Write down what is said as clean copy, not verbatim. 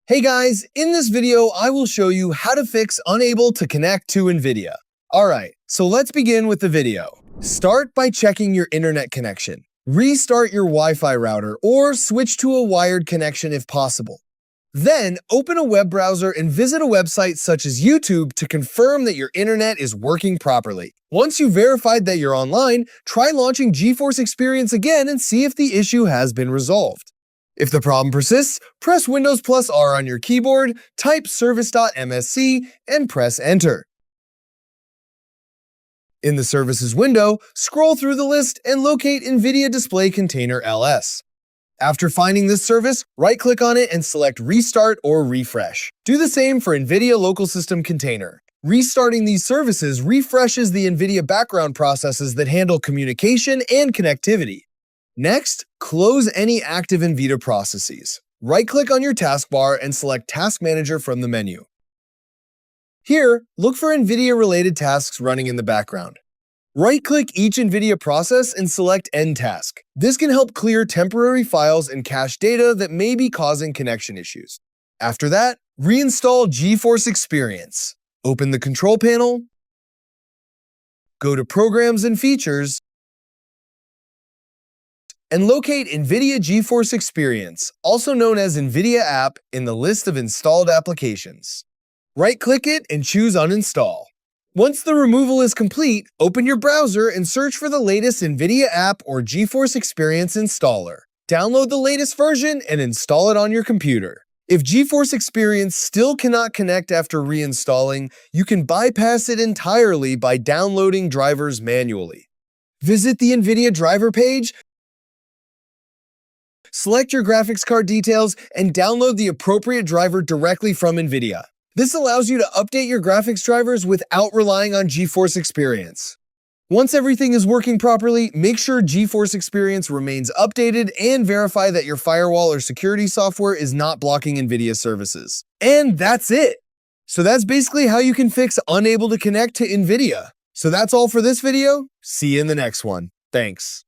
Hey guys, in this video, I will show you how to fix unable to connect to NVIDIA. Alright, so let's begin with the video. Start by checking your internet connection. Restart your Wi-Fi router or switch to a wired connection if possible. Then, open a web browser and visit a website such as YouTube to confirm that your internet is working properly. Once you've verified that you're online, try launching GeForce Experience again and see if the issue has been resolved. If the problem persists, press Windows plus R on your keyboard, type service.msc, and press Enter. In the Services window, scroll through the list and locate NVIDIA Display Container LS. After finding this service, right-click on it and select Restart or Refresh. Do the same for NVIDIA Local System Container. Restarting these services refreshes the NVIDIA background processes that handle communication and connectivity. Next, close any active NVIDIA processes. Right-click on your taskbar and select Task Manager from the menu. Here, look for NVIDIA-related tasks running in the background. Right-click each NVIDIA process and select End Task. This can help clear temporary files and cache data that may be causing connection issues. After that, reinstall GeForce Experience. Open the Control Panel, go to Programs and Features, and locate NVIDIA GeForce Experience, also known as NVIDIA App, in the list of installed applications. Right-click it and choose Uninstall. Once the removal is complete, open your browser and search for the latest NVIDIA App or GeForce Experience installer. Download the latest version and install it on your computer. If GeForce Experience still cannot connect after reinstalling, you can bypass it entirely by downloading drivers manually. Visit the NVIDIA driver page, select your graphics card details, and download the appropriate driver directly from NVIDIA. This allows you to update your graphics drivers without relying on GeForce Experience. Once everything is working properly, make sure GeForce Experience remains updated and verify that your firewall or security software is not blocking NVIDIA services. And that's it! So that's basically how you can fix unable to connect to NVIDIA. So that's all for this video. See you in the next one. Thanks.